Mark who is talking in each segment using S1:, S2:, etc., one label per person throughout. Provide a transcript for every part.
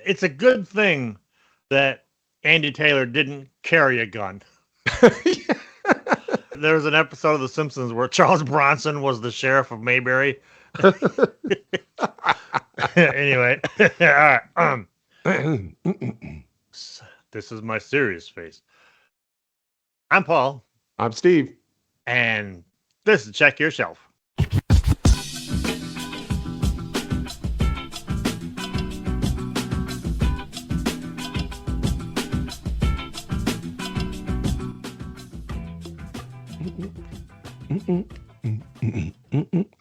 S1: it's a good thing that Andy Taylor didn't carry a gun. There was an episode of The Simpsons where Charles Bronson was the sheriff of Mayberry. Anyway, all right, this is my serious face. I'm Paul.
S2: I'm Steve.
S1: And this is Check Your Shelf.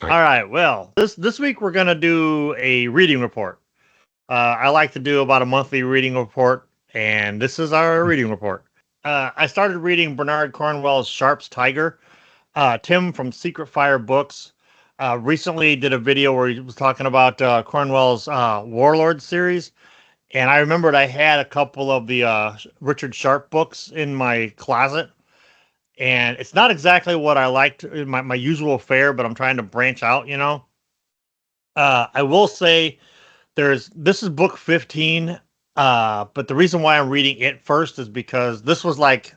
S1: All right. Well, this week we're gonna do a reading report. I like to do about a monthly reading report, and this is our reading report. I started reading Bernard Cornwell's Sharpe's Tiger. Tim from Secret Fire Books recently did a video where he was talking about Cornwell's Warlord series, and I remembered I had a couple of the Richard Sharpe books in my closet. And it's not exactly what I liked in my usual fare, but I'm trying to branch out, you know. I will say this is book 15, but the reason why I'm reading it first is because this was like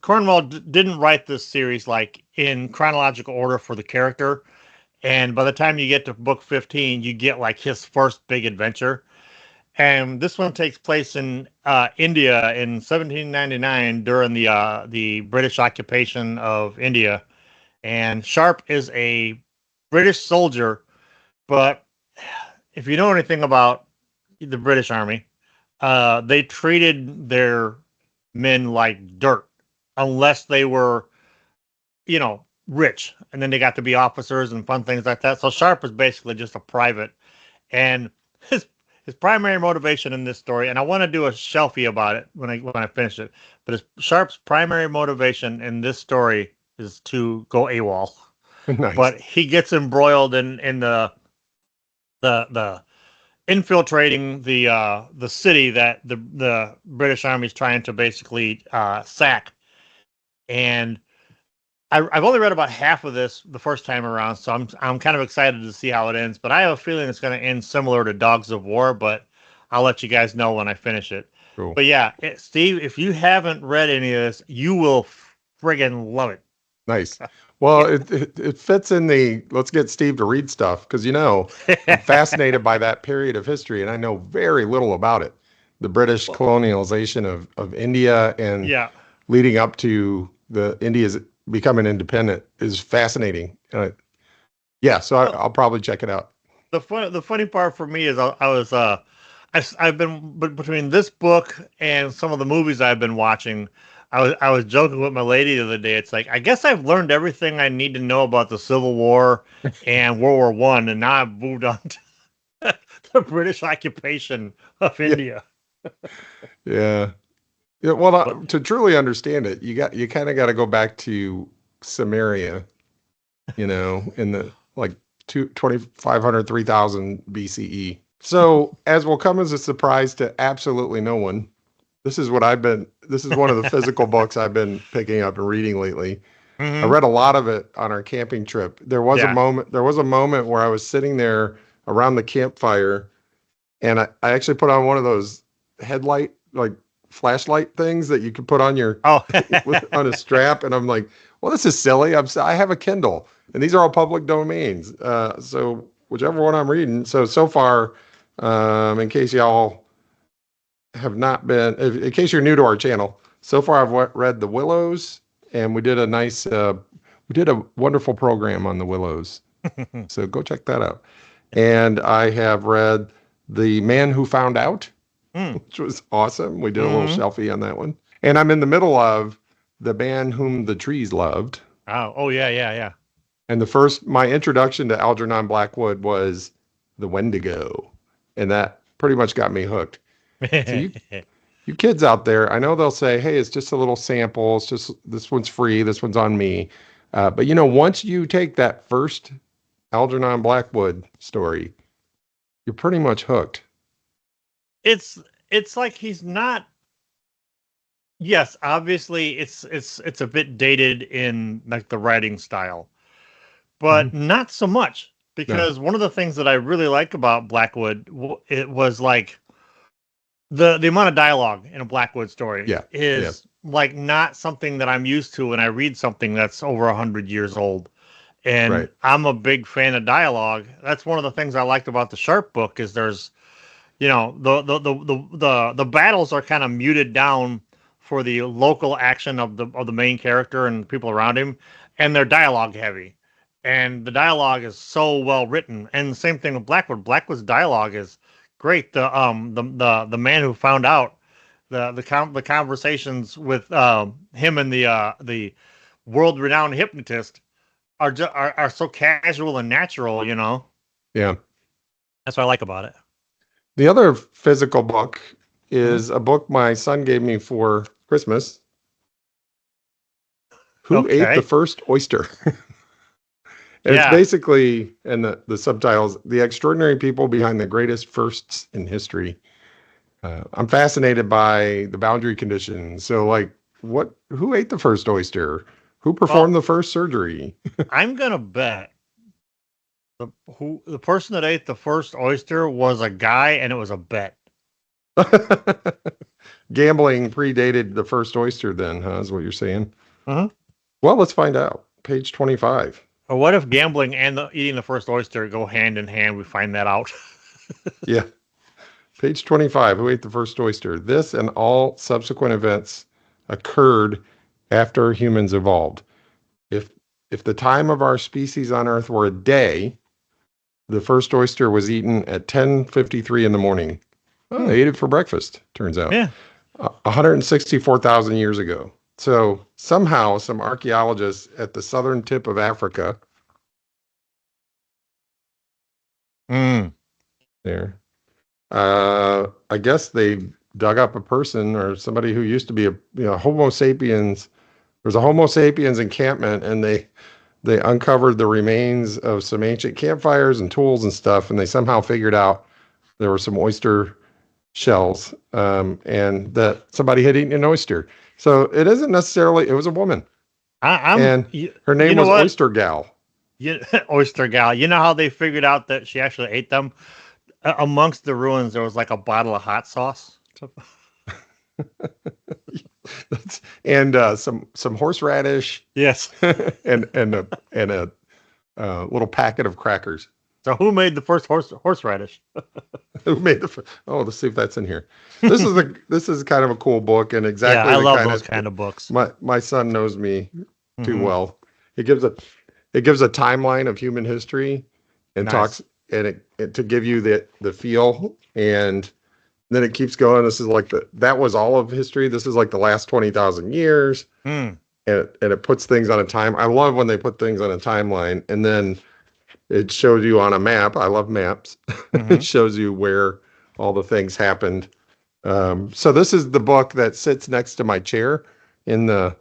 S1: Cornwell didn't write this series like in chronological order for the character, and by the time you get to book 15, you get like his first big adventure. And this one takes place in India in 1799 during the British occupation of India. And Sharpe is a British soldier, but if you know anything about the British Army, they treated their men like dirt unless they were, you know, rich. And then they got to be officers and fun things like that. So Sharpe is basically just a private. And his primary motivation in this story, and I want to do a shelfie about it when I finish it, but Sharpe's primary motivation in this story is to go AWOL.
S2: Nice.
S1: But he gets embroiled in the infiltrating the city that the British Army is trying to basically sack. And I've only read about half of this the first time around, so I'm kind of excited to see how it ends. But I have a feeling it's going to end similar to Dogs of War, but I'll let you guys know when I finish it.
S2: Cool.
S1: But yeah, Steve, if you haven't read any of this, you will friggin' love it.
S2: Nice. Well, it fits in the let's get Steve to read stuff because, you know, I'm fascinated by that period of history, and I know very little about it. The British colonialization of India and leading up to the India's becoming independent is fascinating. So I'll probably check it out.
S1: The funny part for me is I've been between this book and some of the movies I've been watching. I was joking with my lady the other day. It's like I guess I've learned everything I need to know about the Civil War and World War I, and now I've moved on to the British occupation of India.
S2: Yeah. Yeah, well, to truly understand it, you kind of got to go back to Samaria, you know, in the like 2500, 3000 BCE. So, as will come as a surprise to absolutely no one, this is one of the physical books I've been picking up and reading lately. Mm-hmm. I read a lot of it on our camping trip. There was a moment where I was sitting there around the campfire, and I actually put on one of those flashlight things that you can put on your on a strap, and I'm like, well, this is silly. I have a Kindle, and these are all public domains. So whichever one I'm reading. So far, in case y'all have not been, in case you're new to our channel, so far I've read The Willows, and we did a wonderful program on The Willows. So go check that out. And I have read The Man Who Found Out, which was awesome. We did a little shelfie on that one. And I'm in the middle of The Man Whom the Trees Loved.
S1: Oh, yeah.
S2: And my introduction to Algernon Blackwood was The Wendigo. And that pretty much got me hooked. So you kids out there, I know they'll say, hey, it's just a little sample. It's just, this one's free. This one's on me. But, you know, once you take that first Algernon Blackwood story, you're pretty much hooked.
S1: It's like he's not. Yes, obviously it's a bit dated in like the writing style, but not so much. because one of the things that I really like about Blackwood, it was like the amount of dialogue in a Blackwood story is like not something that I'm used to when I read something that's over 100 years old. And I'm a big fan of dialogue. That's one of the things I liked about the Sharpe book is there's, the battles are kind of muted down for the local action of the main character and people around him, and they're dialogue heavy. And the dialogue is so well written. And the same thing with Blackwood. Blackwood's dialogue is great. The man who found out the conversations with him and the world renowned hypnotist are so casual and natural,
S2: Yeah.
S1: That's what I like about it.
S2: The other physical book is a book my son gave me for Christmas. Who ate the first oyster? And it's basically, and the subtitles, the extraordinary people behind the greatest firsts in history. I'm fascinated by the boundary conditions. So, like, who ate the first oyster? Who performed the first surgery?
S1: I'm gonna bet the person that ate the first oyster was a guy, and it was a bet.
S2: Gambling predated the first oyster, then, huh? Is what you're saying?
S1: Uh-huh.
S2: Well, let's find out. Page 25.
S1: Or what if gambling and eating the first oyster go hand in hand? We find that out.
S2: Yeah. Page 25. Who ate the first oyster? This and all subsequent events occurred after humans evolved. If the time of our species on Earth were a day, the first oyster was eaten at 10:53 in the morning. Oh, they ate it for breakfast, turns out.
S1: Yeah.
S2: 164,000 years ago. So somehow some archaeologists at the southern tip of Africa there, I guess they dug up a person or somebody who used to be a Homo sapiens. There's a Homo sapiens encampment, and they uncovered the remains of some ancient campfires and tools and stuff, and they somehow figured out there were some oyster shells, and that somebody had eaten an oyster. So it isn't necessarily, it was a woman. And her name was Oyster Gal.
S1: Oyster Gal. You know how they figured out that she actually ate them? Amongst the ruins, there was like a bottle of hot sauce.
S2: And some horseradish.
S1: Yes.
S2: and a little packet of crackers.
S1: So who made the first horseradish?
S2: Who made the first? Oh, let's see if that's in here. This is kind of a cool book, and exactly.
S1: Yeah, I love those kind of books.
S2: My son knows me too well. It gives a timeline of human history and talks, and it to give you the feel, and then it keeps going. This is like that was all of history. This is like the last 20,000 years. And it puts things on a time. I love when they put things on a timeline, and then it shows you on a map. I love maps. It shows you where all the things happened. So this is the book that sits next to my chair in the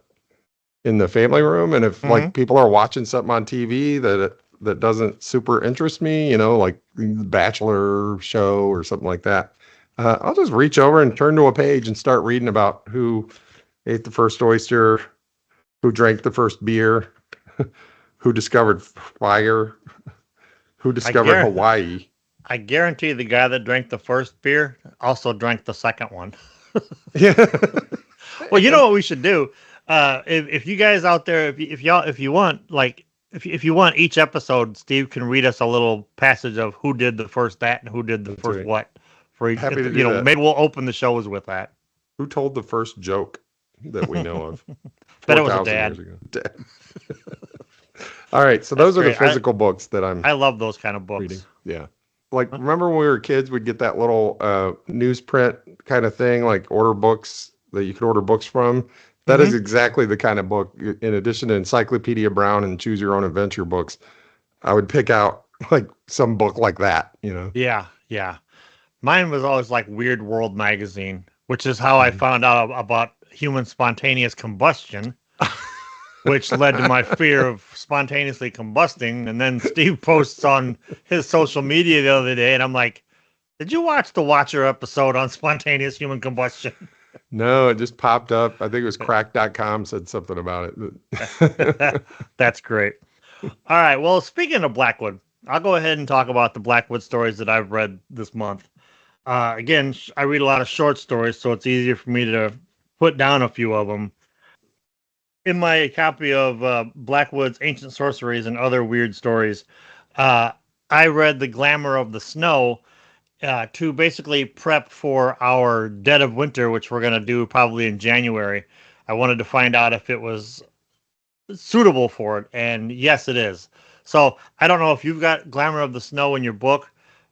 S2: family room. And if like people are watching something on TV that doesn't super interest me, like the Bachelor show or something like that, I'll just reach over and turn to a page and start reading about who ate the first oyster, who drank the first beer, who discovered fire, who discovered Hawaii.
S1: I guarantee the guy that drank the first beer also drank the second one.
S2: Yeah.
S1: Well, you know what we should do? If you guys out there, if you want each episode, Steve can read us a little passage of who did the first that and who did the first what for each.
S2: Happy to do that.
S1: Maybe we'll open the shows with that.
S2: Who told the first joke that we know of?
S1: Bet it was a dad.
S2: Dad. All right, so those are the physical books that I
S1: love those kind of books.
S2: Reading. Yeah. Like, remember when we were kids, we'd get that little newsprint kind of thing, like order books that you could order books from. That is exactly the kind of book, in addition to Encyclopedia Brown and Choose Your Own Adventure books, I would pick out like some book like that,
S1: Yeah, yeah. Mine was always like Weird World magazine, which is how I found out about human spontaneous combustion, which led to my fear of spontaneously combusting. And then Steve posts on his social media the other day, and I'm like, did you watch the Watcher episode on spontaneous human combustion?
S2: No, it just popped up. I think it was crack.com said something about it.
S1: That's great. All right. Well, speaking of Blackwood, I'll go ahead and talk about the Blackwood stories that I've read this month. Again, I read a lot of short stories, so it's easier for me to put down a few of them. In my copy of Blackwood's Ancient Sorceries and Other Weird Stories, uh, I read The Glamour of the Snow to basically prep for our Dead of Winter, which we're going to do probably in January. I wanted to find out if it was suitable for it, and yes, it is. So I don't know if you've got Glamour of the Snow in your book,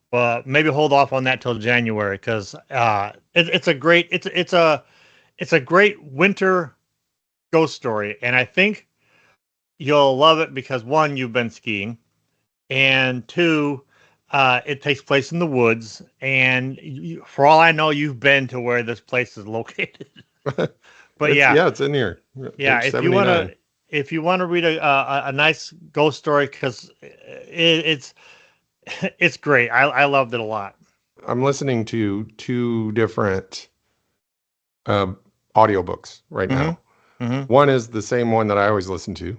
S1: but maybe hold off on that till January because it's a great it's a great winter ghost story, and I think you'll love it because one, you've been skiing, and two, it takes place in the woods, and for all I know, you've been to where this place is located. But
S2: yeah, it's in here.
S1: Yeah,
S2: Page 79.
S1: if you want to read a nice ghost story, because it's it's great. I loved it a lot.
S2: I'm listening to two different audiobooks right now.
S1: Mm-hmm.
S2: One is the same one that I always listen to,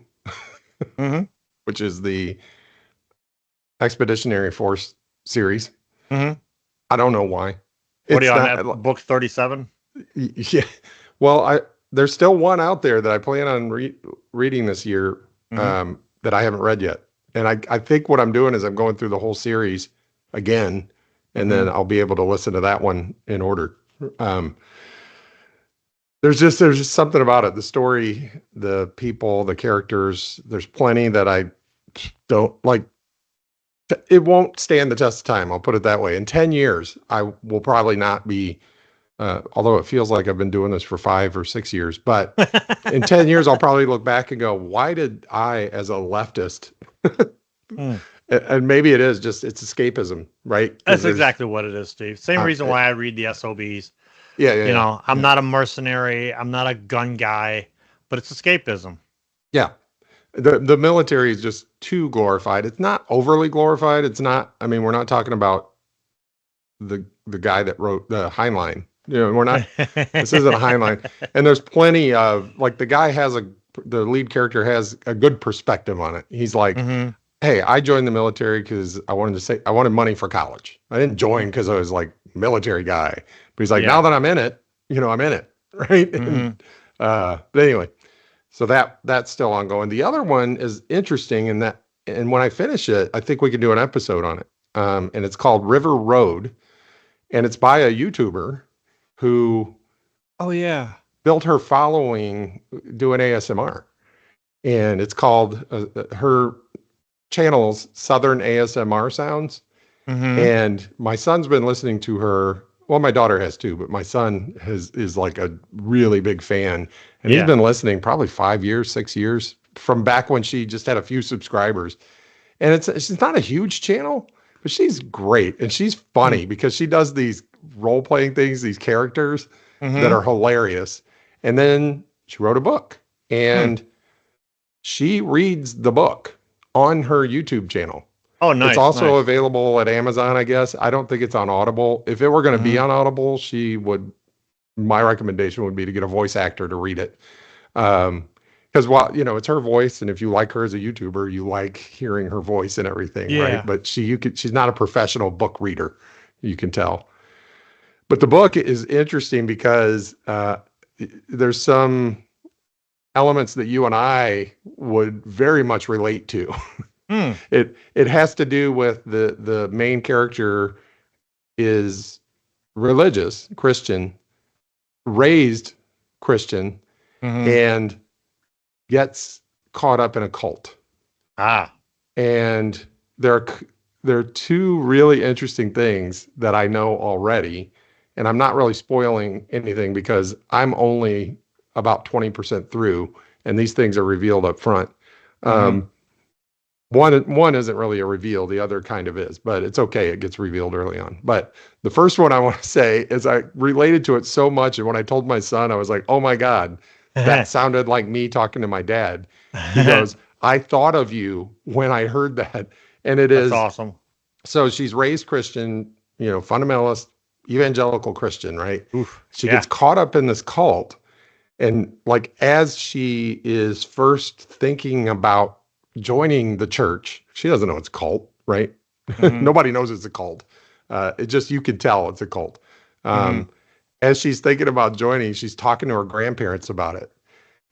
S1: Mm-hmm.
S2: which is the Expeditionary Force series.
S1: Mm-hmm.
S2: I don't know why.
S1: What are you on that book 37?
S2: Yeah. Well, there's still one out there that I plan on reading this year that I haven't read yet. And I think what I'm doing is I'm going through the whole series again, and then I'll be able to listen to that one in order. There's just something about it. The story, the people, the characters, there's plenty that I don't like. It won't stand the test of time. I'll put it that way. In 10 years, I will probably not be, although it feels like I've been doing this for 5 or 6 years, but in 10 years, I'll probably look back and go, why did I, as a leftist, and maybe it is just, it's escapism, right?
S1: That's exactly what it is, Steve. Same reason why I read the SOBs.
S2: Yeah.
S1: You know, I'm not a mercenary. I'm not a gun guy, but it's escapism.
S2: Yeah. The military is just too glorified. It's not overly glorified. It's not, I mean, we're not talking about the guy that wrote the Heinlein. You know, we're not, this isn't a Heinlein. And there's plenty of, like, the guy has the lead character has a good perspective on it. He's like, hey, I joined the military because I wanted money for college. I didn't join because I was like military guy. But he's like, now that I'm in it, you know, I'm in it. Right. And, but anyway, so that's still ongoing. The other one is interesting in that, and when I finish it, I think we can do an episode on it. And it's called River Road, and it's by a YouTuber who, built her following doing ASMR, and it's called her channel's Southern ASMR Sounds. And my son's been listening to her. Well, my daughter has too, but my son is like a really big fan, and he's been listening probably 5 years, 6 years from back when she just had a few subscribers. And she's not a huge channel, but she's great, and she's funny because she does these role playing things, these characters that are hilarious. And then she wrote a book, and she reads the book on her YouTube channel.
S1: Oh, nice.
S2: It's also available at Amazon, I guess. I don't think it's on Audible. If it were going to be on Audible, my recommendation would be to get a voice actor to read it. Because while, you know, it's her voice, and if you like her as a YouTuber, you like hearing her voice and everything, right? But she's not a professional book reader, you can tell. But the book is interesting because there's some elements that you and I would very much relate to. It has to do with the main character is religious, Christian, raised Christian, and gets caught up in a cult. And there are two really interesting things that I know already, and I'm not really spoiling anything because I'm only about 20% through, and these things are revealed up front. One isn't really a reveal, the other kind of is, but it's okay. It gets revealed early on. But the first one I want to say is I related to it so much, and when I told my son, I was like, oh my God, that sounded like me talking to my dad. He goes, I thought of you when I heard that. And that's
S1: awesome.
S2: So she's raised Christian, you know, fundamentalist, evangelical Christian, right? She gets caught up in this cult. And like, as she is first thinking about joining the church, she doesn't know it's cult, right?
S1: Mm-hmm.
S2: Nobody knows it's a cult. It just, you can tell it's a cult. As she's thinking about joining, she's talking to her grandparents about it.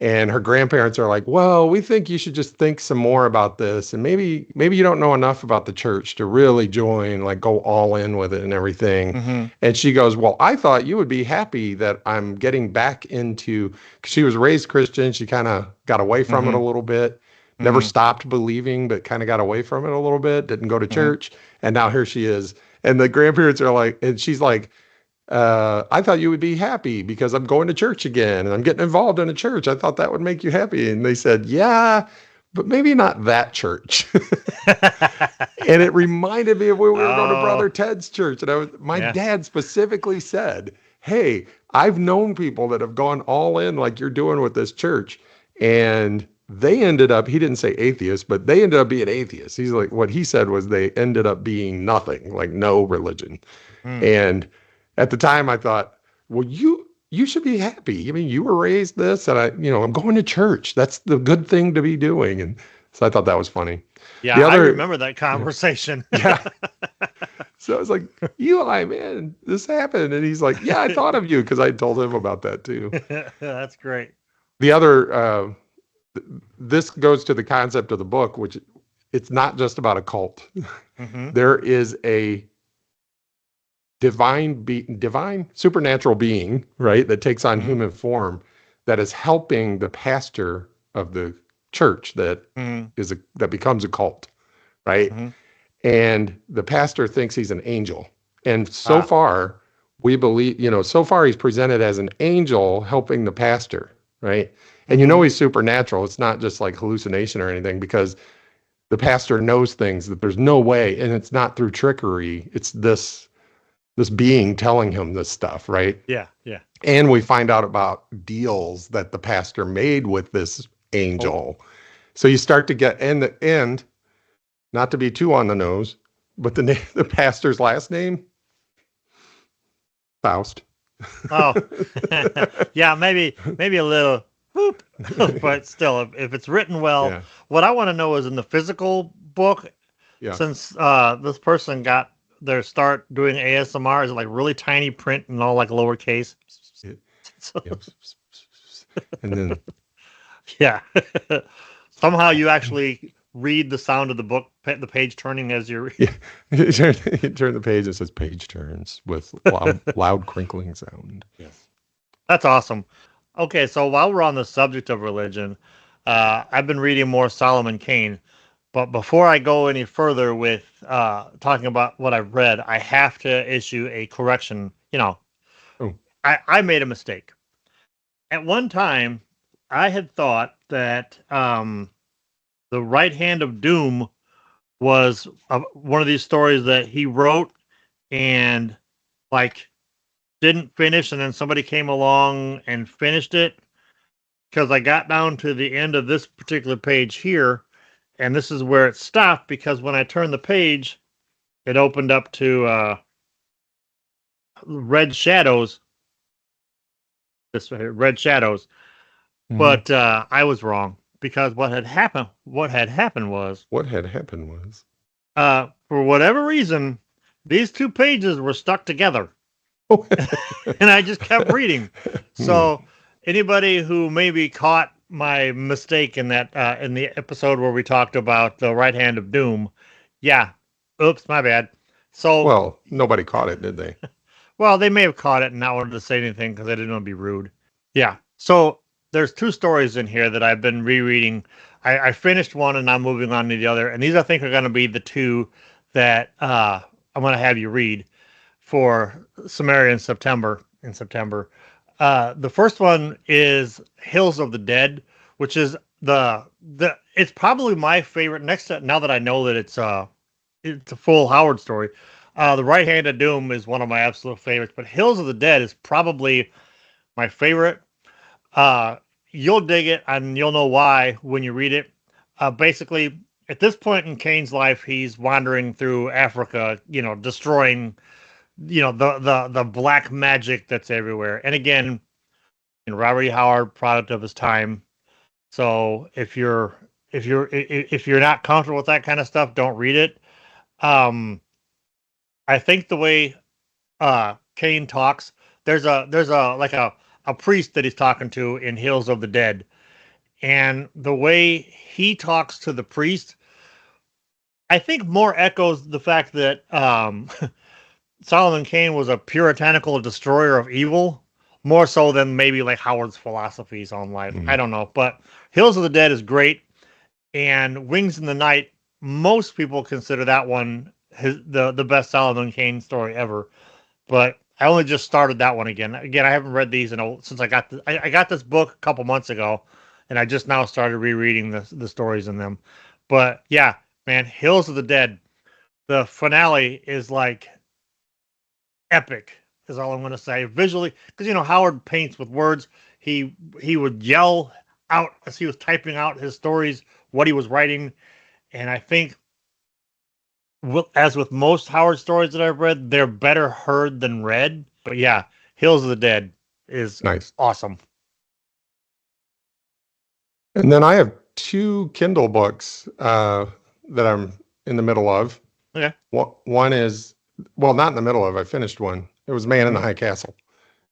S2: And her grandparents are like, well, we think you should just think some more about this. And maybe you don't know enough about the church to really join, like go all in with it and everything.
S1: Mm-hmm.
S2: And she goes, well, I thought you would be happy that I'm getting back into, 'cause she was raised Christian. She kind of got away from it a little bit, never stopped believing, but kind of got away from it a little bit, didn't go to church. And now here she is. And the grandparents are like, and she's like, I thought you would be happy because I'm going to church again and I'm getting involved in a church. I thought that would make you happy. And they said, yeah, but maybe not that church. And it reminded me of when we were going to Brother Ted's church. And my dad specifically said, hey, I've known people that have gone all in like you're doing with this church. And they ended up, he didn't say atheists, but they ended up being atheists. He's like, what he said was they ended up being nothing, like no religion. And at the time I thought, well, you should be happy. I mean, you were raised this, and I'm going to church. That's the good thing to be doing. And so I thought that was funny.
S1: Yeah, I remember that conversation.
S2: Yeah. So I was like, Eli, man, this happened. And he's like, yeah, I thought of you because I told him about that too.
S1: That's great.
S2: The other, this goes to the concept of the book, which it's not just about a cult. There is a divine supernatural being, right, that takes on human form, that is helping the pastor of the church that that becomes a cult, right? And the pastor thinks he's an angel. And so far, we believe, so far he's presented as an angel helping the pastor, right? And he's supernatural. It's not just like hallucination or anything, because the pastor knows things that there's no way, and it's not through trickery. It's this being telling him this stuff, right?
S1: Yeah, yeah.
S2: And we find out about deals that the pastor made with this angel. So you start to get, in the end, not to be too on the nose, but the pastor's last name, Faust.
S1: Oh, yeah, maybe a little whoop, but still, if it's written well, what I want to know is in the physical book, since this person got their start doing ASMR, is it like really tiny print and all like lowercase?
S2: And then
S1: somehow you actually read the sound of the book, the page turning as you're reading.
S2: You turn the page and it says page turns with loud crinkling sound.
S1: Yes, that's awesome. Okay, so while we're on the subject of religion, I've been reading more Solomon Kane. But before I go any further with talking about what I've read, I have to issue a correction. I made a mistake. At one time, I had thought that The Right Hand of Doom was one of these stories that he wrote and like didn't finish, and then somebody came along and finished it, because I got down to the end of this particular page here. And this is where it stopped, because when I turned the page, it opened up to Red Shadows. Red Shadows. But I was wrong, because what had happened was for whatever reason, these two pages were stuck together. And I just kept reading. So anybody who maybe caught my mistake in that in the episode where we talked about The Right Hand of Doom, oops, my bad. So,
S2: well, nobody caught it, did they?
S1: Well, they may have caught it and not wanted to say anything because they didn't want to be rude. Yeah. So there's two stories in here that I've been rereading. I finished one and I'm moving on to the other, and these I think are going to be the two that I'm going to have you read for Samaria in September. The first one is Hills of the Dead, which is it's probably my favorite. Next to, now that I know that it's a full Howard story, The Right Hand of Doom is one of my absolute favorites. But Hills of the Dead is probably my favorite. You'll dig it, and you'll know why when you read it. Basically, at this point in Kane's life, he's wandering through Africa, destroying the black magic that's everywhere. And again, Robert E. Howard, product of his time. So if you're not comfortable with that kind of stuff, don't read it. I think the way Kane talks, there's a like a priest that he's talking to in Hills of the Dead, and the way he talks to the priest, I think more echoes the fact that Solomon Kane was a puritanical destroyer of evil, more so than maybe like Howard's philosophies on life. I don't know, but Hills of the Dead is great, and Wings in the Night, most people consider that one the best Solomon Kane story ever. But I only just started that one again. Again, I haven't read these since I got I got this book a couple months ago, and I just now started rereading the stories in them. But yeah, man, Hills of the Dead, the finale is like epic. Is all I'm going to say visually, because Howard paints with words. He would yell out as he was typing out his stories what he was writing, and I think, as with most Howard stories that I've read, they're better heard than read. But yeah, Hills of the Dead is
S2: nice,
S1: awesome.
S2: And then I have 2 Kindle books that I'm in the middle of.
S1: Okay.
S2: One is, well, not in the middle of. I finished one. It was Man in the High Castle,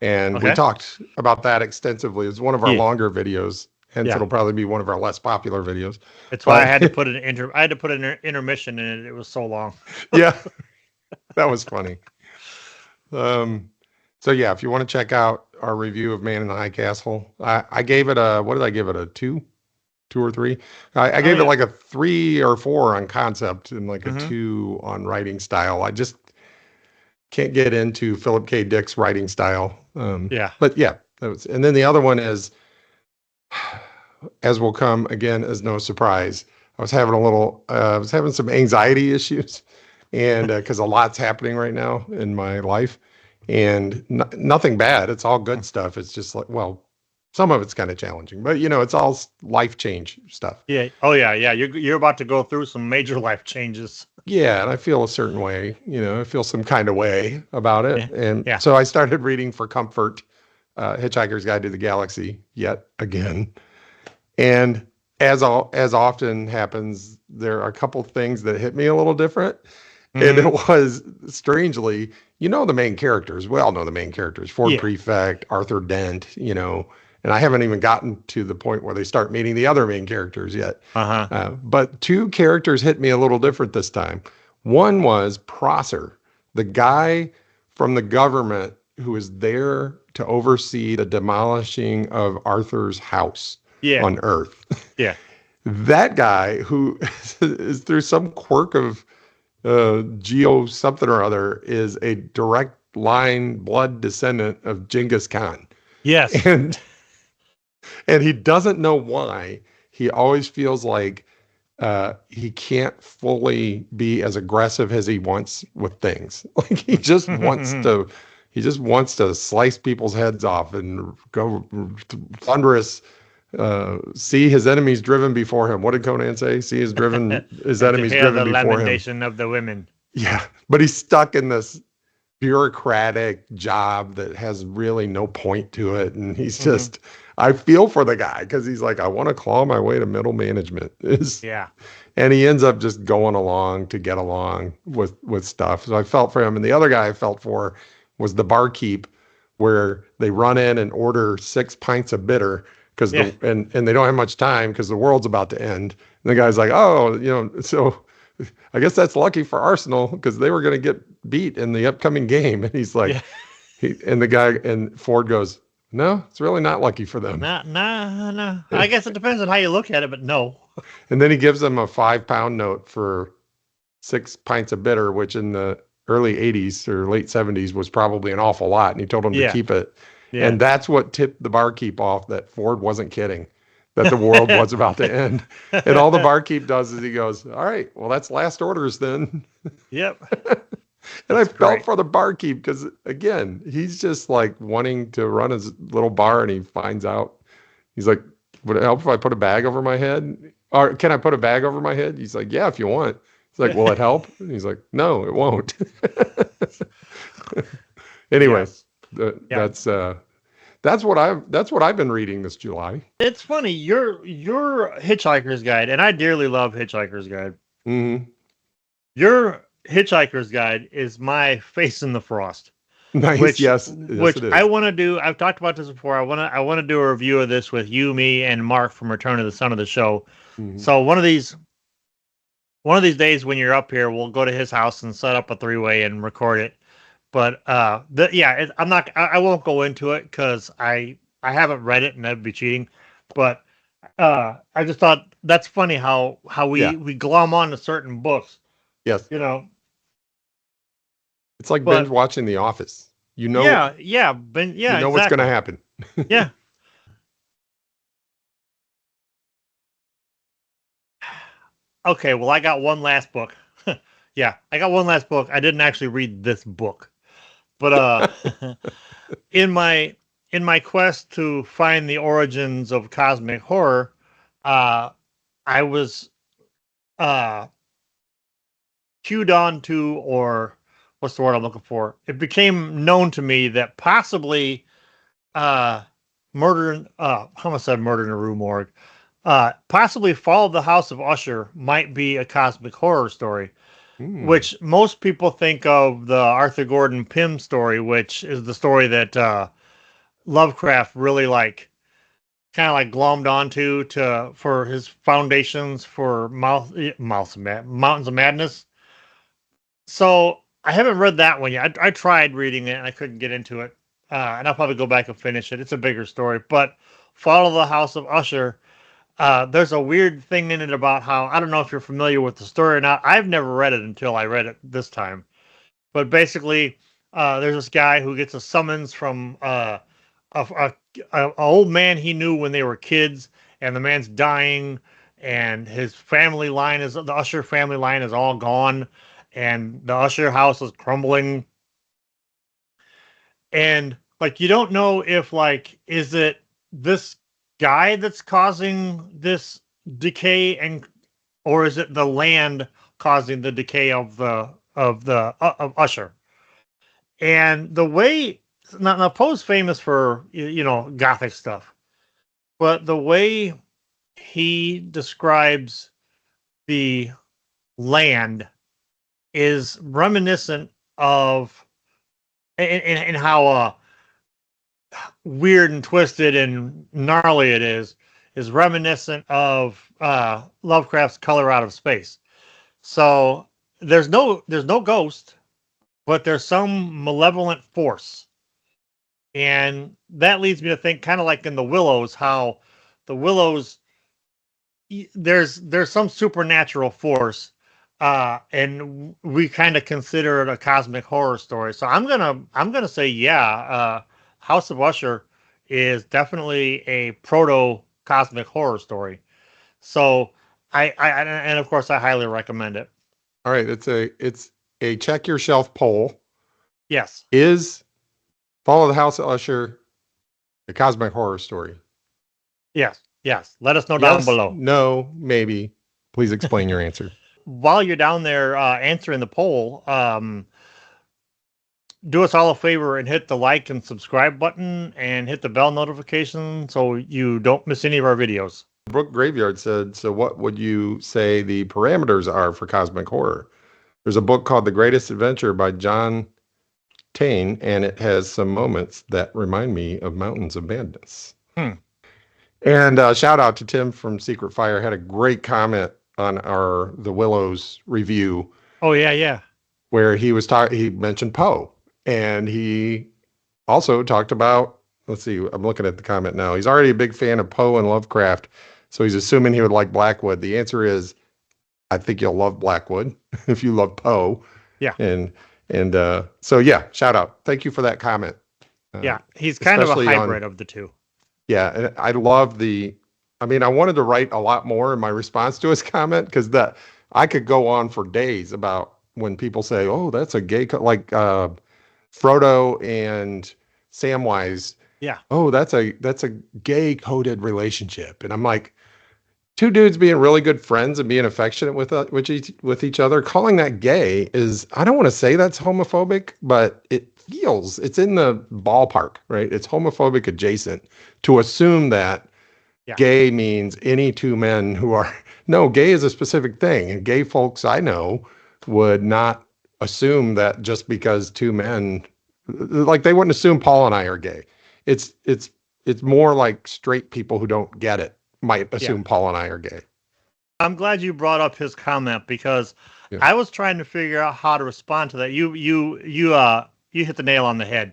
S2: and we talked about that extensively. It's one of our longer videos, hence it'll probably be one of our less popular videos.
S1: That's why I had to put an intermission in it. It was so long.
S2: Yeah, that was funny. So yeah, if you want to check out our review of Man in the High Castle, I gave it what did I give it, a 2 or 3? I gave it like a 3 or 4 on concept and like a 2 on writing style. I just can't get into Philip K. Dick's writing style. But yeah, and then the other one is, as will come again as no surprise, I was having some anxiety issues, and because a lot's happening right now in my life, and nothing bad. It's all good stuff. It's just like, well, some of it's kind of challenging, but it's all life change stuff.
S1: Yeah. Oh yeah. Yeah. You're about to go through some major life changes.
S2: Yeah, and I feel a certain way. I feel some kind of way about it, and so I started reading for comfort, Hitchhiker's Guide to the Galaxy yet again, and as often happens, there are a couple things that hit me a little different, and it was, strangely, the main characters. We all know the main characters: Ford Prefect, Arthur Dent, and I haven't even gotten to the point where they start meeting the other main characters yet. But 2 characters hit me a little different this time. One was Prosser, the guy from the government who is there to oversee the demolishing of Arthur's house on Earth.
S1: Yeah.
S2: That guy, who is through some quirk of geo something or other, is a direct line blood descendant of Genghis Khan.
S1: Yes.
S2: And he doesn't know why. He always feels like he can't fully be as aggressive as he wants with things. Like he just wants to slice people's heads off and go thunderous. See his enemies driven before him. What did Conan say? See his enemies driven before him. The
S1: lamentation of the women.
S2: Yeah, but he's stuck in this bureaucratic job that has really no point to it, and he's just. I feel for the guy because he's like, I want to claw my way to middle management. And he ends up just going along to get along with stuff. So I felt for him. And the other guy I felt for was the barkeep, where they run in and order 6 pints of bitter because and they don't have much time because the world's about to end. And the guy's like, oh, so I guess that's lucky for Arsenal because they were going to get beat in the upcoming game. And he's like, and Ford goes, no, it's really not lucky for them.
S1: No. I guess it depends on how you look at it, but no.
S2: And then he gives them a £5 note for 6 pints of bitter, which in the early 80s or late 70s was probably an awful lot. And he told them to keep it. Yeah. And that's what tipped the barkeep off that Ford wasn't kidding, that the world was about to end. And all the barkeep does is he goes, all right, well, that's last orders then.
S1: Yep.
S2: And I felt for the barkeep because, again, he's just like wanting to run his little bar, and he finds out. He's like, would it help if I put a bag over my head? Or can I put a bag over my head? He's like, yeah, if you want. He's like, will it help? And he's like, no, it won't. Anyways, that's what I've been reading this July.
S1: It's funny. Your Hitchhiker's Guide, and I dearly love Hitchhiker's Guide.
S2: Mm-hmm.
S1: Hitchhiker's Guide is my Face in the Frost.
S2: Nice.
S1: Which,
S2: yes,
S1: which
S2: it is.
S1: I want to do. I've talked about this before. I want to do a review of this with you, me, and Mark from Return of the Son of the show.
S2: Mhm.
S1: So one of these days when you're up here, we'll go to his house and set up a 3-way and record it. But I'm not. I won't go into it because I haven't read it and that'd be cheating. But I just thought that's funny how we glom on to certain books.
S2: Yes.
S1: You know.
S2: It's like binge watching The Office. You know.
S1: Yeah.
S2: You know
S1: exactly.
S2: what's going to happen.
S1: Yeah. Okay, well, I got one last book. Yeah, I got one last book. I didn't actually read this book, but in my quest to find the origins of cosmic horror, I was cued on to, or what's the word I'm looking for? It became known to me that possibly Murder in the Rue Morgue. Possibly Fall of the House of Usher might be a cosmic horror story, which most people think of the Arthur Gordon Pym story, which is the story that Lovecraft really kind of glommed onto for his foundations for Mountains of Madness. So I haven't read that one yet. I tried reading it and I couldn't get into it, and I'll probably go back and finish it. It's a bigger story, but Fall of the House of Usher. There's a weird thing in it about how, I don't know if you're familiar with the story or not. I've never read it until I read it this time. But basically, there's this guy who gets a summons from a old man he knew when they were kids, and the man's dying, and his the Usher family line is all gone, and the Usher house is crumbling. And you don't know if is it this guy that's causing this decay, or is it the land causing the decay of Usher? And the way now Poe's famous for Gothic stuff, but the way he describes the land is reminiscent of in how weird and twisted and gnarly it is reminiscent of Lovecraft's Color Out of Space. So there's no ghost, but there's some malevolent force. And that leads me to think, kind of like in the Willows, how the Willows, there's some supernatural force, and we kind of consider it a cosmic horror story. So I'm gonna say, House of Usher is definitely a proto cosmic horror story. So and of course I highly recommend it.
S2: All right, it's a check your shelf poll.
S1: Yes.
S2: Is Fall of the House of Usher a cosmic horror story?
S1: Yes. Let us know down below.
S2: No, maybe. Please explain your answer.
S1: While you're down there answering the poll, do us all a favor and hit the like and subscribe button and hit the bell notification so you don't miss any of our videos.
S2: Brooke Graveyard said, so what would you say the parameters are for cosmic horror? There's a book called The Greatest Adventure by John Taine, and it has some moments that remind me of Mountains of Madness. And shout out to Tim from Secret Fire, had a great comment on The Willows review.
S1: Oh, yeah.
S2: Where he mentioned Poe, and he also talked about, let's see, I'm looking at the comment now. He's already a big fan of Poe and Lovecraft, so he's assuming he would like Blackwood. The answer is, I think you'll love Blackwood if you love Poe.
S1: Yeah.
S2: And so yeah, shout out. Thank you for that comment.
S1: Yeah, he's kind of a hybrid of the two.
S2: Yeah, and I love I wanted to write a lot more in my response to his comment, because I could go on for days about when people say, oh, that's a gay, like Frodo and Samwise.
S1: Yeah.
S2: Oh, that's a gay coded relationship. And I'm like, two dudes being really good friends and being affectionate with each other, calling that gay is, I don't want to say that's homophobic, but it's in the ballpark, right? It's homophobic adjacent to assume that gay means any two men who are, no, gay is a specific thing. And gay folks I know would not assume that just because two men, like they wouldn't assume Paul and I are gay. It's more like straight people who don't get it might assume Paul and I are gay.
S1: I'm glad you brought up his comment because I was trying to figure out how to respond to that. You hit the nail on the head.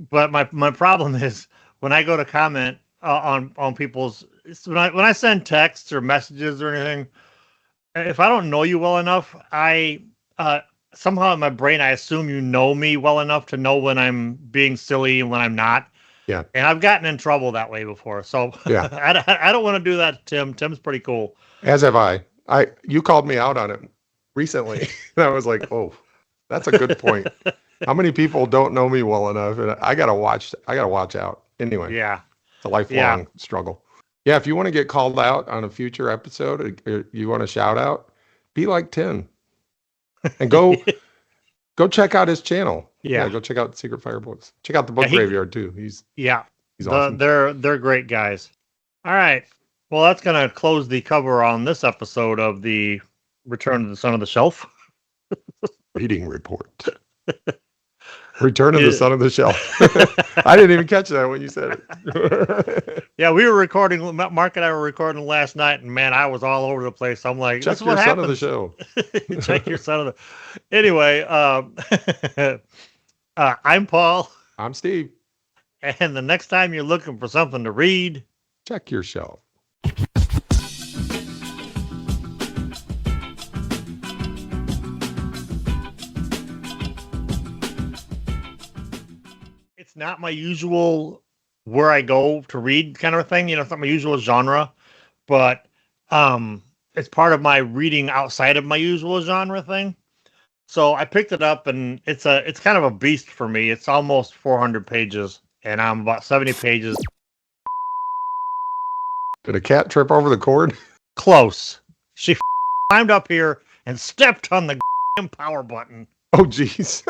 S1: But my problem is when I go to comment on people's when I send texts or messages or anything, if I don't know you well enough, I somehow in my brain I assume you know me well enough to know when I'm being silly and when I'm not.
S2: Yeah.
S1: And I've gotten in trouble that way before. So
S2: yeah,
S1: I don't want to do that to Tim. Tim's pretty cool.
S2: As have I. You called me out on it recently, and I was like, oh, that's a good point. How many people don't know me well enough? And I gotta watch out. Anyway.
S1: Yeah.
S2: It's a lifelong struggle. Yeah, if you want to get called out on a future episode, or you want a shout out, be like Tim. And go check out his channel.
S1: Yeah.
S2: Go check out Secret Fire Books. Check out the Book Graveyard too. He's awesome.
S1: They're great guys. All right. Well, that's gonna close the cover on this episode of the Return of the Son of the Shelf.
S2: Reading report. Return of the Son of the Shelf. I didn't even catch that when you said it.
S1: Yeah, we were recording. Mark and I were recording last night, and man, I was all over the place. I'm like,
S2: check your Son of the Show.
S1: Check your Son of the. Anyway, I'm Paul.
S2: I'm Steve.
S1: And the next time you're looking for something to read,
S2: check your shelf.
S1: It's not my usual where I go to read kind of thing. It's not my usual genre, but it's part of my reading outside of my usual genre thing. So I picked it up, and it's kind of a beast for me. It's almost 400 pages, and I'm about 70 pages.
S2: Did a cat trip over the cord?
S1: Close. She climbed up here and stepped on the power button.
S2: Oh, geez.